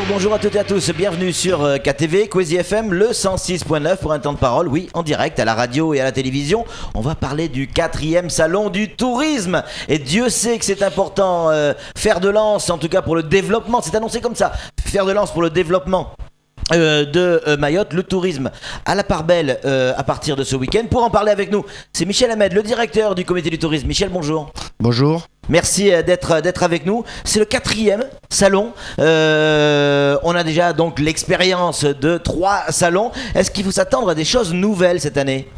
Bonjour à toutes et à tous, bienvenue sur KTV, Kwezi FM, le 106.9 pour un temps de parole, oui, en direct à la radio et à la télévision. On va parler du 4e salon du tourisme. Et Dieu sait que c'est important, faire de lance, en tout cas pour le développement, c'est annoncé comme ça, faire de lance pour le développement de Mayotte, le tourisme à la part belle à partir de ce week-end. Pour en parler avec nous, c'est Michel Ahmed, le directeur du comité du tourisme. Michel, bonjour. Bonjour. Merci d'être avec nous. C'est le 4e salon. On a déjà donc l'expérience de 3 salons. Est-ce qu'il faut s'attendre à des choses nouvelles cette année ?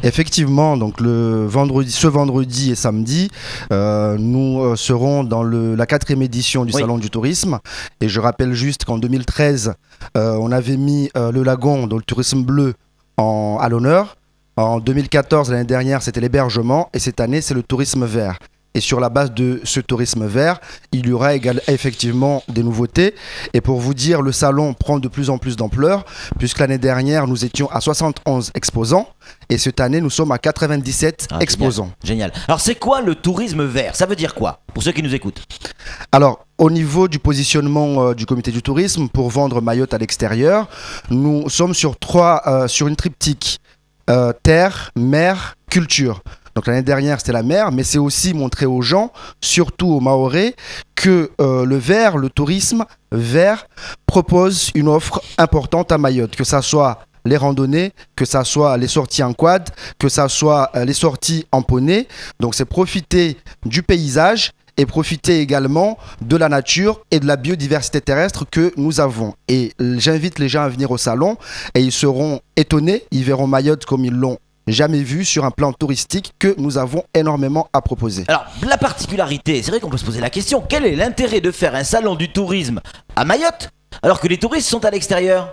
Effectivement, donc ce vendredi et samedi, nous serons dans la 4e édition du Salon du tourisme. Et je rappelle juste qu'en 2013, on avait mis le lagon, donc le tourisme bleu, à l'honneur. En 2014, l'année dernière, c'était l'hébergement. Et cette année, c'est le tourisme vert. Et sur la base de ce tourisme vert, il y aura effectivement des nouveautés. Et pour vous dire, le salon prend de plus en plus d'ampleur, puisque l'année dernière, nous étions à 71 exposants. Et cette année, nous sommes à 97 exposants. Génial. Alors, c'est quoi le tourisme vert ? Ça veut dire quoi, pour ceux qui nous écoutent ? Alors, au niveau du positionnement du comité du tourisme, pour vendre Mayotte à l'extérieur, nous sommes sur une triptyque. Terre, mer, culture. Donc l'année dernière, c'était la mer, mais c'est aussi montrer aux gens, surtout aux Mahorais, que le tourisme vert propose une offre importante à Mayotte, que ça soit les randonnées, que ça soit les sorties en quad, que ça soit les sorties en poney. Donc c'est profiter du paysage et profiter également de la nature et de la biodiversité terrestre que nous avons. Et j'invite les gens à venir au salon et ils seront étonnés, ils verront Mayotte comme ils l'ont jamais vu sur un plan touristique que nous avons énormément à proposer. Alors, la particularité, c'est vrai qu'on peut se poser la question, quel est l'intérêt de faire un salon du tourisme à Mayotte alors que les touristes sont à l'extérieur ?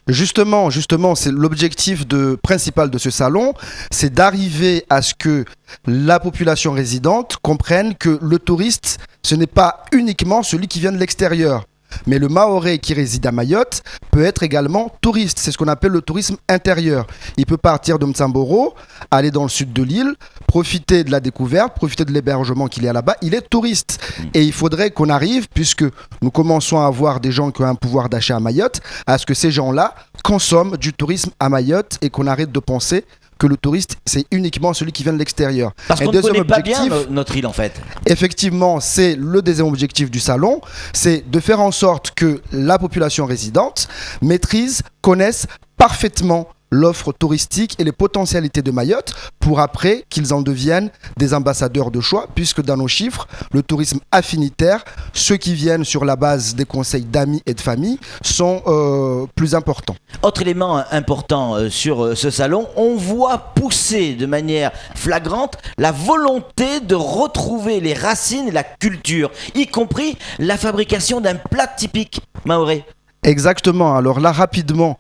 Justement, c'est l'objectif principal de ce salon, c'est d'arriver à ce que la population résidente comprenne que le touriste, ce n'est pas uniquement celui qui vient de l'extérieur. Mais le Mahorais qui réside à Mayotte peut être également touriste. C'est ce qu'on appelle le tourisme intérieur. Il peut partir de Mtsamboro, aller dans le sud de l'île, profiter de la découverte, profiter de l'hébergement qu'il y a là-bas. Il est touriste. Et il faudrait qu'on arrive, puisque nous commençons à avoir des gens qui ont un pouvoir d'achat à Mayotte, à ce que ces gens-là consomment du tourisme à Mayotte et qu'on arrête de penser que le touriste, c'est uniquement celui qui vient de l'extérieur. Parce qu'on ne connaît pas bien notre île en fait. Effectivement, c'est le deuxième objectif du salon, c'est de faire en sorte que la population résidente maîtrise, connaisse parfaitement l'offre touristique et les potentialités de Mayotte pour après qu'ils en deviennent des ambassadeurs de choix, puisque dans nos chiffres, le tourisme affinitaire, ceux qui viennent sur la base des conseils d'amis et de famille sont plus importants. Autre élément important sur ce salon, on voit pousser de manière flagrante la volonté de retrouver les racines et la culture, y compris la fabrication d'un plat typique mahorais. Exactement. Alors là, rapidement,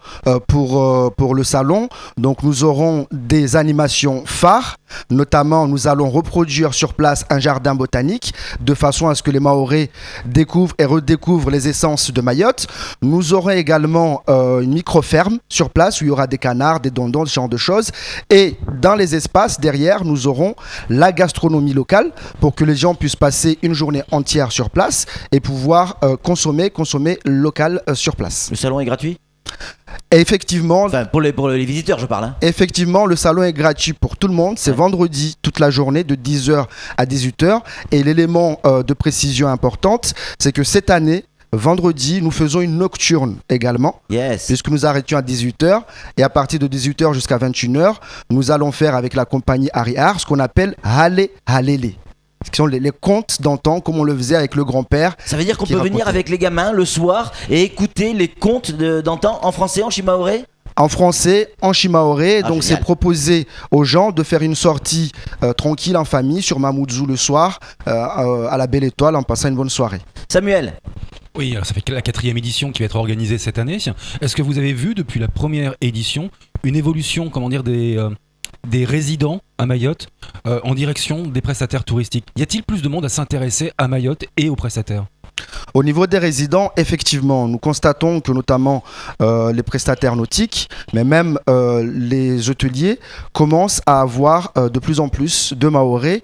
pour le salon, donc nous aurons des animations phares. Notamment, nous allons reproduire sur place un jardin botanique de façon à ce que les Mahorais découvrent et redécouvrent les essences de Mayotte. Nous aurons également une micro-ferme sur place où il y aura des canards, des dindons, ce genre de choses. Et dans les espaces derrière, nous aurons la gastronomie locale pour que les gens puissent passer une journée entière sur place et pouvoir consommer local sur place. Le salon est gratuit ? Et effectivement, enfin, pour les visiteurs, je parle. Effectivement, le salon est gratuit pour tout le monde. C'est vendredi toute la journée de 10h à 18h. Et l'élément de précision importante, c'est que cette année, vendredi, nous faisons une nocturne également. Yes. Puisque nous arrêtions à 18h. Et à partir de 18h jusqu'à 21h, nous allons faire avec la compagnie Ariar ce qu'on appelle Hale Halele. Qui sont les contes d'antan, comme on le faisait avec le grand-père. Ça veut dire qu'on peut venir avec les gamins le soir et écouter les contes d'antan en français, en chimaoré ? En français, en chimaoré. Donc génial. C'est proposé aux gens de faire une sortie tranquille en famille sur Mamoudzou le soir, à la Belle Étoile, en passant une bonne soirée. Samuel ? Oui, alors ça fait la 4e édition qui va être organisée cette année. Est-ce que vous avez vu depuis la première édition une évolution, des résidents à Mayotte en direction des prestataires touristiques ? Y a-t-il plus de monde à s'intéresser à Mayotte et aux prestataires ? Au niveau des résidents, effectivement, nous constatons que notamment les prestataires nautiques, mais même les hôteliers commencent à avoir de plus en plus de Mahorais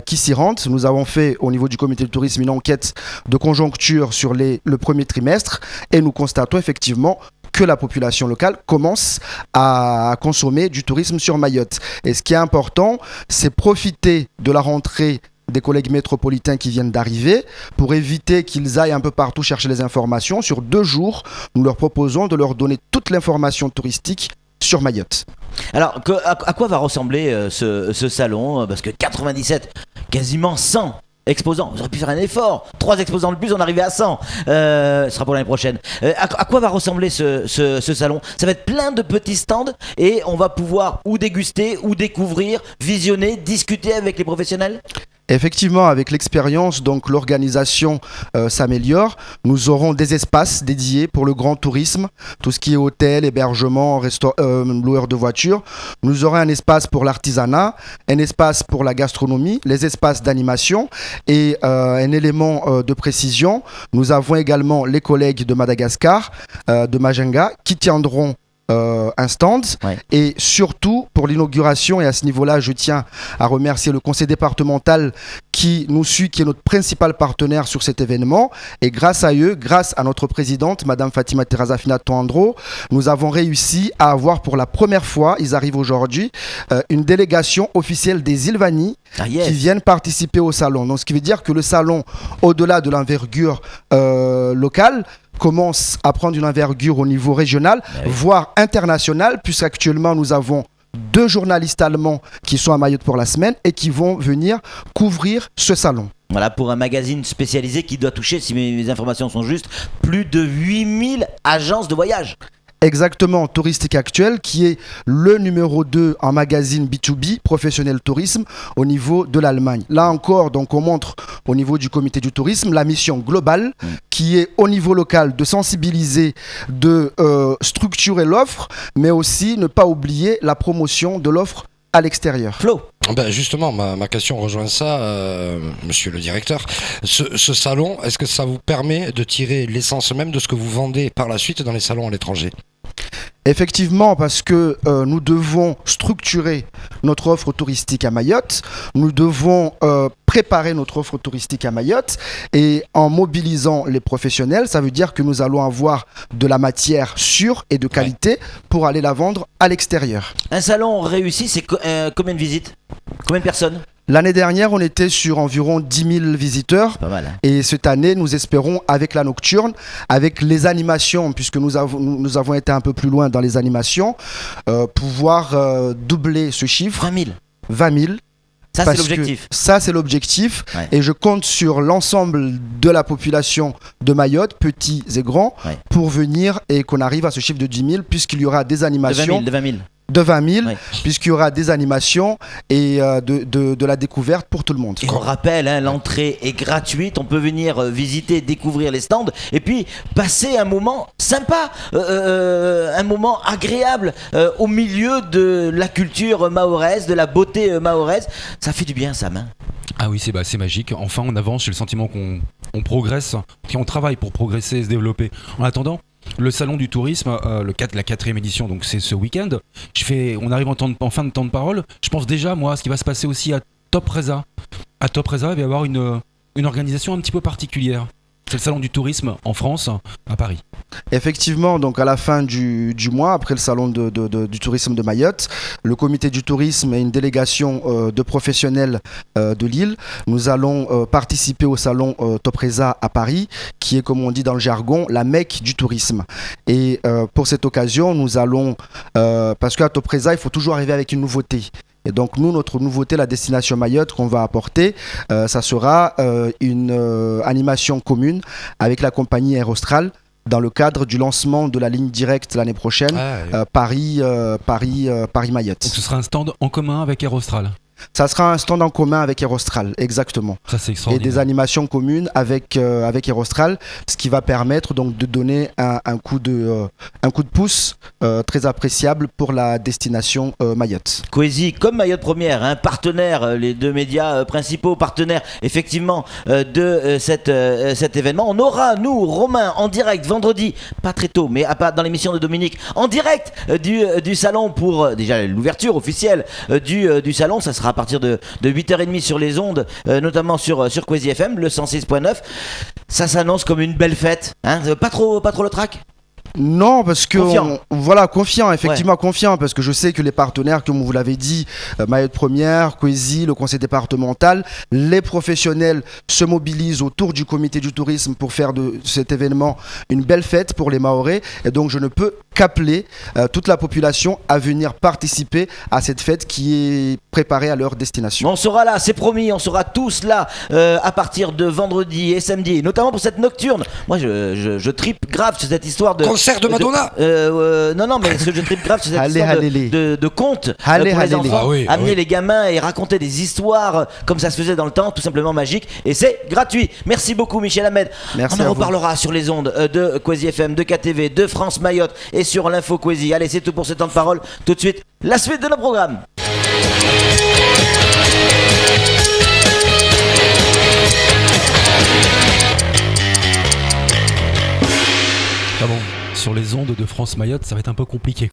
qui s'y rendent. Nous avons fait au niveau du comité de tourisme une enquête de conjoncture sur le premier trimestre et nous constatons effectivement que la population locale commence à consommer du tourisme sur Mayotte. Et ce qui est important, c'est profiter de la rentrée des collègues métropolitains qui viennent d'arriver pour éviter qu'ils aillent un peu partout chercher les informations. Sur 2 jours, nous leur proposons de leur donner toute l'information touristique sur Mayotte. Alors, à quoi va ressembler ce salon? Parce que 97, quasiment 100 exposants. Vous auriez pu faire un effort. 3 exposants de plus, on arrivait à 100. Ce sera pour l'année prochaine. À quoi va ressembler ce salon? Ça va être plein de petits stands et on va pouvoir ou déguster, ou découvrir, visionner, discuter avec les professionnels? Effectivement, avec l'expérience, donc l'organisation s'améliore. Nous aurons des espaces dédiés pour le grand tourisme, tout ce qui est hôtel, hébergement, loueur de voitures. Nous aurons un espace pour l'artisanat, un espace pour la gastronomie, les espaces d'animation et un élément de précision. Nous avons également les collègues de Madagascar, de Majinga, qui tiendront un stand. Ouais. Et surtout pour l'inauguration, et à ce niveau-là je tiens à remercier le conseil départemental qui nous suit, qui est notre principal partenaire sur cet événement, et grâce à eux, grâce à notre présidente Madame Fatima Terazafina Toandro, nous avons réussi à avoir pour la première fois, ils arrivent aujourd'hui, une délégation officielle des îles Vanille qui viennent participer au salon. Donc ce qui veut dire que le salon, au-delà de l'envergure locale, commence à prendre une envergure au niveau régional, voire international, puisqu'actuellement nous avons 2 journalistes allemands qui sont à Mayotte pour la semaine et qui vont venir couvrir ce salon. Voilà, pour un magazine spécialisé qui doit toucher, si mes informations sont justes, plus de 8000 agences de voyage. Exactement, Touristique Actuel, qui est le numéro 2 en magazine B2B, professionnel tourisme, au niveau de l'Allemagne. Là encore, donc, on montre au niveau du comité du tourisme la mission globale, qui est au niveau local de sensibiliser, de structurer l'offre, mais aussi ne pas oublier la promotion de l'offre à l'extérieur. Flo. Ben justement, ma question rejoint ça, monsieur le directeur. Ce salon, est-ce que ça vous permet de tirer l'essence même de ce que vous vendez par la suite dans les salons à l'étranger ? Effectivement, parce que nous devons structurer notre offre touristique à Mayotte, nous devons préparer notre offre touristique à Mayotte, et en mobilisant les professionnels, ça veut dire que nous allons avoir de la matière sûre et de qualité pour aller la vendre à l'extérieur. Un salon réussi, c'est combien de visites? Combien de personnes? L'année dernière, on était sur environ 10 000 visiteurs. Pas mal, hein. Et cette année, nous espérons, avec la nocturne, avec les animations, puisque nous avons été un peu plus loin dans les animations, pouvoir doubler ce chiffre. 20 000. 20 000. Ça, c'est l'objectif. Ça, c'est l'objectif. Ouais. Et je compte sur l'ensemble de la population de Mayotte, petits et grands, pour venir et qu'on arrive à ce chiffre de 10 000, puisqu'il y aura des animations. De 20 000. De 20 000, Ouais. puisqu'il y aura des animations et de la découverte pour tout le monde. Et on rappelle, hein, l'entrée est gratuite, on peut venir visiter, découvrir les stands et puis passer un moment sympa, un moment agréable au milieu de la culture mahoraise, de la beauté mahoraise. Ça fait du bien, Sam, hein. Ah oui, c'est magique. Enfin, on avance, j'ai le sentiment qu'on progresse, qu'on travaille pour progresser et se développer. En attendant, le salon du tourisme, la 4e édition, donc c'est ce week-end. On arrive en fin de temps de parole. Je pense déjà, moi, à ce qui va se passer aussi à Top Reza. À Top Reza, il va y avoir une organisation un petit peu particulière. C'est le salon du tourisme en France, à Paris. Effectivement, donc à la fin du mois, après le salon du tourisme de Mayotte, le comité du tourisme et une délégation de professionnels de l'île, nous allons participer au salon Topresa à Paris, qui est, comme on dit dans le jargon, la Mecque du tourisme. Et pour cette occasion, nous allons, parce qu'à Topresa, il faut toujours arriver avec une nouveauté. Et donc nous, notre nouveauté, la destination Mayotte qu'on va apporter, ça sera une animation commune avec la compagnie Air Austral dans le cadre du lancement de la ligne directe l'année prochaine, Paris-Mayotte. Donc ce sera un stand en commun avec Air Austral. Ça sera un stand en commun avec Aerostral, exactement. Ça, c'est Et extraordinaire. des animations communes avec Aerostral, ce qui va permettre donc de donner un coup de pouce très appréciable pour la destination Mayotte. Coésie comme Mayotte Première, un partenaire, les deux médias principaux partenaires effectivement de cet événement. On aura, nous, Romain, en direct vendredi, pas très tôt, mais dans l'émission de Dominique, en direct du salon pour déjà l'ouverture officielle du salon. Ça sera à partir de 8h30 sur les ondes, notamment sur Coésie FM, le 106.9. Ça s'annonce comme une belle fête, hein. Pas trop le trac. Non, parce que Confiant. Confiant, effectivement confiant, parce que je sais que les partenaires, comme vous l'avez dit, Mayotte Première, Coésie, le conseil départemental, les professionnels se mobilisent autour du comité du tourisme pour faire de cet événement une belle fête pour les Mahorais. Et donc je ne peux qu'appeler toute la population à venir participer à cette fête qui est préparée à leur destination. On sera là, c'est promis, on sera tous là à partir de vendredi et samedi, notamment pour cette nocturne. Moi je tripe grave sur cette histoire de Concert de Madonna. Non, mais ce que je tripe grave sur cette histoire de contes pour les enfants. Ah oui, amener oui. les gamins et raconter des histoires comme ça se faisait dans le temps, tout simplement magique. Et c'est gratuit. Merci beaucoup Michel Ahmed. Merci On à en vous. reparlera sur les ondes de Coésie FM, de KTV, de France Mayotte et sur l'info Coésie. Allez, c'est tout pour ce temps de parole. Tout de suite, la suite de nos programmes. Ah bon, sur les ondes de France Mayotte, ça va être un peu compliqué.